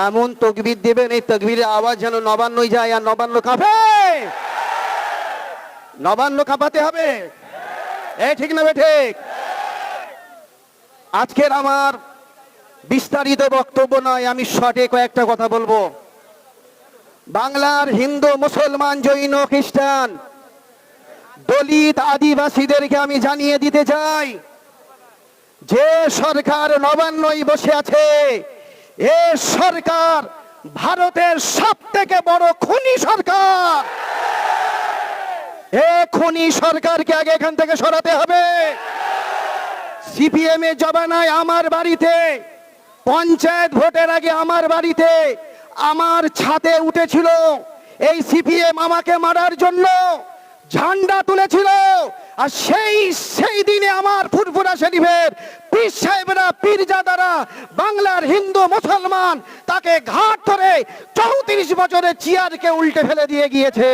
এমন তকবীর দেবেন, এই তকবীরের আওয়াজ যেন নবান্নই যায় আর নবান্ন কাঁপে। নবান্ন কাঁপাতে হবে, এ ঠিক না ঠিক? আজকের আমার বিস্তারিত বক্তব্য নয়, আমি শর্টে কয়েকটা কথা বলবো। বাংলার হিন্দু, মুসলমান, জৈন, খ্রিস্টান, দলিত, আদিবাসীদেরকে আমি জানিয়ে দিতে চাই, যে সরকার নবান্নই বসে আছে, এ সরকার ভারতের সবথেকে বড় খুনি সরকার। এ খুনি সরকারকে আগে এখান থেকে সরাতে হবে। সিপিএম এর জমানায় আমার বাড়িতে পঞ্চায়েত ভোটের আগে আমার বাড়িতে আমার ছাদে উঠেছিল এই সিপিএম, আমাকে মারার জন্য ঝান্ডা তুলেছিল। আর সেই দিনে আমার ফুরফুরা শরীফের পীর সাহেবরা, পীরজাদারা, বাংলার হিন্দু মুসলমান তাকে ঘাট ধরে 34 বছরের চেয়ারকে উল্টে ফেলে দিয়ে গিয়েছে।